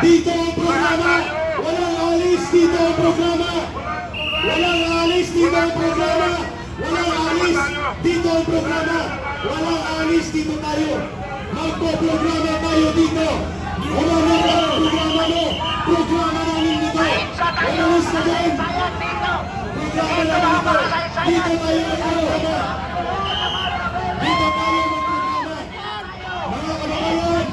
Dito ang programa, walang alis, dito ang programa, walang alis, dito ang programa, walang alis, dito ang programa, walang alis, dito tayo, magpo-programa tayo dito, walang ang programa mo, programa namin dito, walang alis na dyan, programa namin dito, dito tayo magpo-programa, dito tayo magpo-programa, mga kababayan,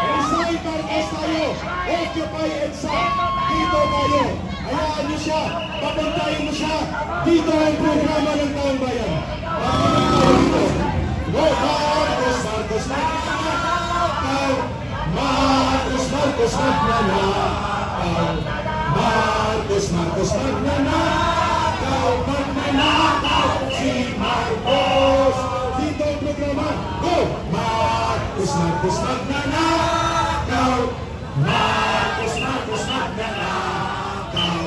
Resign Marcos tayo, Occupy EDSA, dito tayo, hayaan niyo siya, papuntahin mo siya, dito ang programa ng taong bayan. Go, Marcos, Marcos, magnanakaw, Marcos, Marcos, magnanakaw, Marcos, Marcos, magnanakaw, magnanakaw, si Marcos, dito ang programa, go, Marcos, Marcos, magnanakaw, Marcos, Marcos, magnanakaw,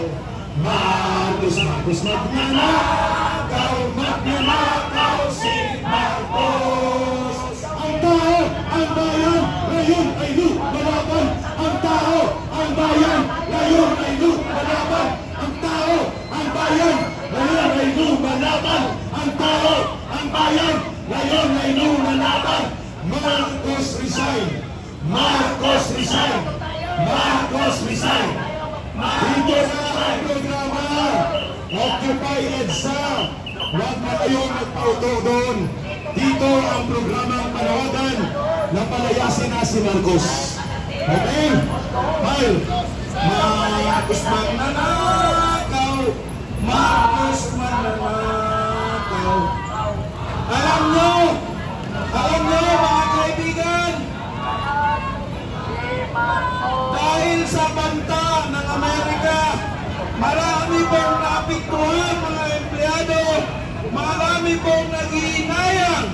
Marcos, Marcos, magnanakaw, magnanakaw, si Marcos. Ang tao, ang bayan, ngayon ay lumalaban. Ang tao, ang bayan, ngayon ay lumalaban. Ang tao, ang bayan, ngayon ay lumalaban. Ang tao, ang bayan, ngayon ay lumalaban. Marcos resign! Marcos resign! Marcos resign! Dito na ang programa! Occupy EDSA! Huwag na kayong magpauto doon! Dito ang programang panawagan na palayasin na si Marcos. Okay? File! Marcos magnanakaw! Marcos magnanakaw! Alam nyo mga kaibigan, dahil sa banta ng Amerika, marami pong naapektuhan mga empleyado, marami pong nag-iinayang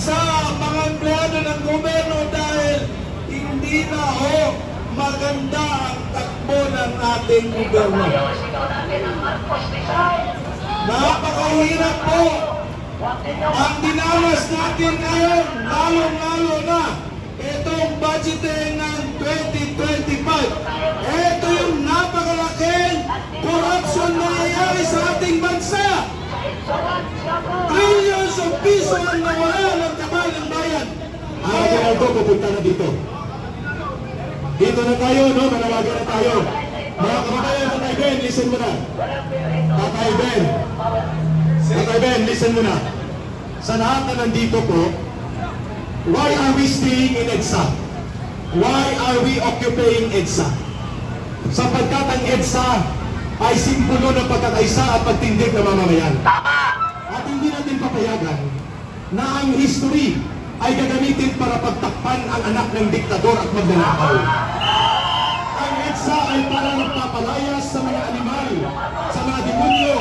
sa mga empleyado ng gobyerno dahil hindi na maganda ang takbo ng ating gobyerno. Napakahirap po ang dinamas natin ngayon, lalong-lalo na itong budgeting ng 2025. Ito yung napakalaking corruption na nangyayari sa ating bansa. Trillions of piso ang nawala ng kamay ng bayan. Ronaldo, pupunta na dito. Dito na tayo, no? Manawagan na tayo. Mga kababayan, Tatay Ben, listen mo na. Tatay Ben. Tatay Ben, listen mo na. Sa lahat na nandito po, why are we staying in EDSA? Why are we occupying EDSA? Sapagkat ang EDSA ay simbolo ng pagkakaisa at pagtindig ng mamamayan. At hindi natin papayagan na ang history ay gagamitin para pagtakpan ang anak ng diktador at magnanakaw. Ang EDSA ay parang nagpapalayas sa mga animal, sa mga demonyo,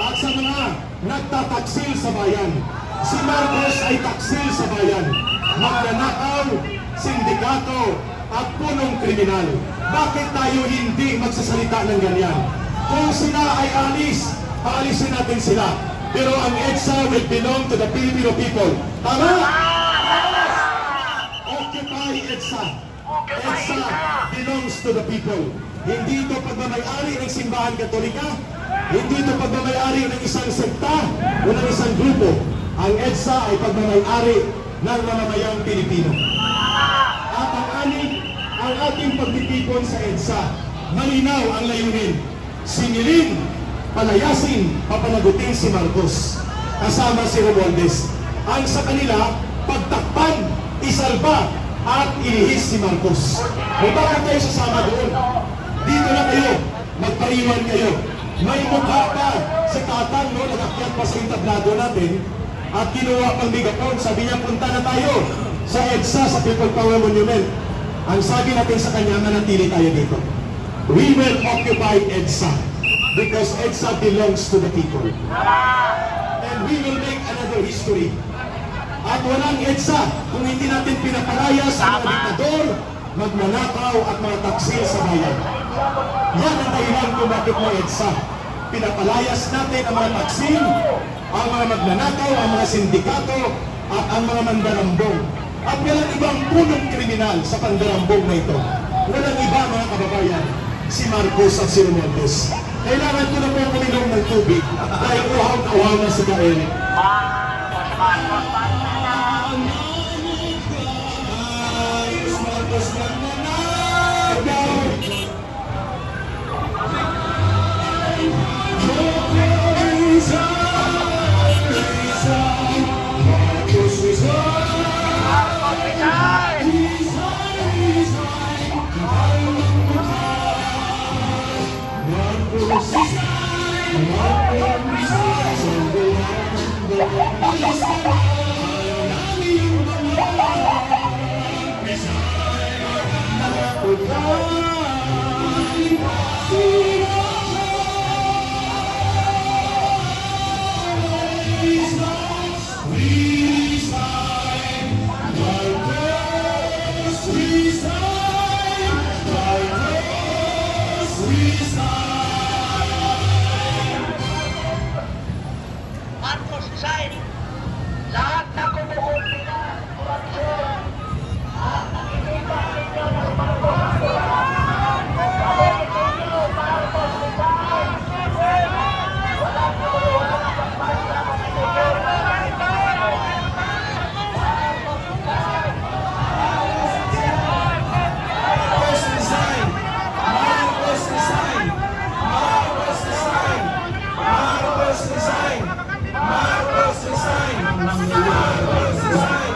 at sa mga nagtataksil sa bayan. Si Marcos ay taksil sa bayan, magnanakaw, sindikato, at punong kriminal. Bakit tayo hindi magsasalita ng ganyan? Kung sila ay alis, aalisin natin sila. Pero ang EDSA will belong to the Filipino people. Tama? Occupy EDSA. EDSA belongs to the people. Hindi ito pagmamayari ng simbahan Katolika. Hindi ito pagmamayari ng isang sekta o ng isang grupo. Ang EDSA ay pagmamayari ng mamamayang Pilipino. At ang ating pagtitipon sa EDSA, malinaw ang layunin. Singilin, palayasin, papanagutin si Marcos kasama si Romualdez. Ang sa kanila, pagtakpan, isalba at ilihis si Marcos. Kung bakit tayo sasama doon? Dito na kayo. maiwan kayo. May mukha pa sa Tatang, no? Nag-akyat pa sa entablado natin at kinuha pang megaphone. Sabi niya, punta na tayo sa EDSA, sa People Power Monument. Ang sabi natin sa kanya, manatili tayo dito. We will occupy EDSA because EDSA belongs to the people. And we will make another history. At walang EDSA kung hindi natin pinapalayas ang mga diktador, magnanakaw at mga taksil sa bayan. Yan ang dahilan kung bakit mo EDSA. Pinapalayas natin ang mga taksil, ang mga magnanakaw, ang mga sindikato, at ang mga mandarambong. At walang ibang punong kriminal sa pandarambong na ito. Walang iba, mga kababayan, si Marcos at si Romualdez. Kailangan ko na po kuminom ng tubig dahil uhaw-awa na si Kael. Marcos nagnanakaw. Marcos resign. Lahat na kumukulpi na korupsyon at nakikita ninyo na si Marcos Pabalik ninyo, Marcos resign. Wala pagpasya mo sa inyo. Marcos resign! Marcos resign! Marcos resign! Marcos resign! Marcos resign! Marcos resign!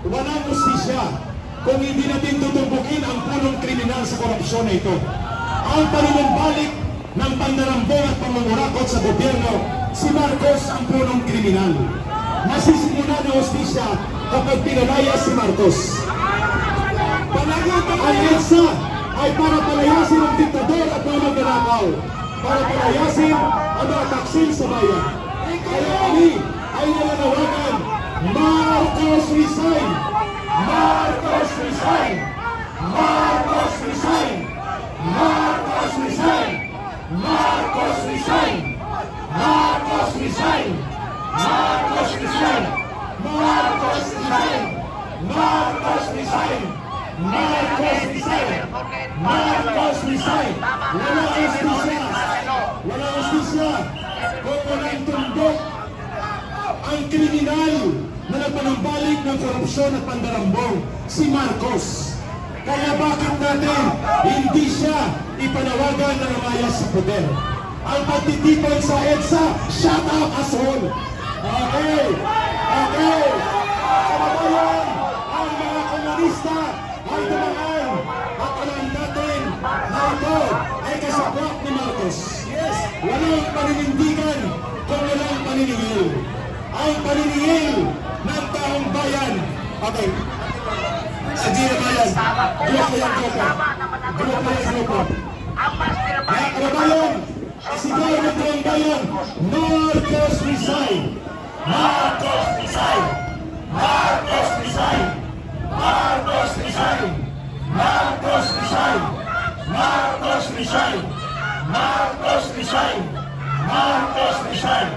Walang justisya kung hindi natin tutumbukin ang punong kriminal sa korupsyon na ito. Ang panunumbalik ng pandarambong at pangungurakot sa gobyerno, si Marcos ang punong kriminal. Masisimula ng justisya kapag pinalaya si Marcos. Ang EDSA ay para palayasin ang diktador at mga magnanakaw, para palayasin ang mga taksil sa bayan. Kaya kami ay nananawagan, Marcos resign! Marcos resign! Marcos resign! Marcos resign! Marcos resign! Marcos resign! Marcos resign! Marcos resign! Marcos resign! Marcos resign! Marcos resign! Walang justisya! Walang justisya! Kung walang tundok ang kriminal na nagpanumbalik ng korupsyon at pandarambong, si Marcos. Kaya bakit natin hindi siya ipanawagan na lumayas sa poder? Ang pagtitipon sa EDSA, shut up, asshole! Okay! Okay! Kababayan, ang mga komunista ay dumaan at alam natin na ito ay kasablak ni Marcos. Yes! Walang paninindigan kung walang paniningil. Ang paniningil ng taong bayan. Okay. Sa Gira Bayan. Grupo yan, grupo. Grupo yan, grupo. Mga kababayan, sigaw ng taong bayan, Marcos resign! Marcos resign! Marcos resign! Marcos resign! Marcos resign! Marcos resign! Marcos resign! Marcos resign!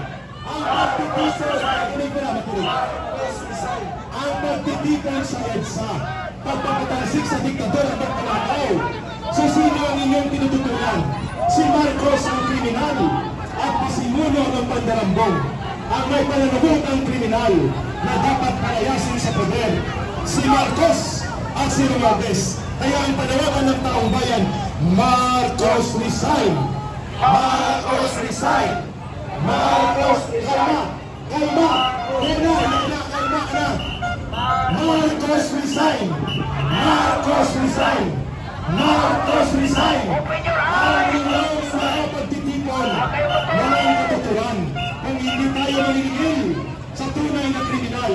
Ang pagtitiso sa Marcos resign! ang pagtitipon sa EDSA, pagpapatalsik sa diktador at pagpalakaw. So sino ang inyong tinututulan? Si Marcos ang kriminal at pasimuno ng pandarambong. Ang may pananabutang kriminal na dapat palayasin sa poder. Si Marcos at si Romualdez. Kaya ang panawagan ng taong bayan, Marcos resign! Marcos resign! Marcos resign! Kalma! Kalma na! Marcos resign! Marcos resign! Marcos resign! Ang inyong mga pagtitipon, walang katotohan kung hindi tayo maningil sa tunay na kriminal.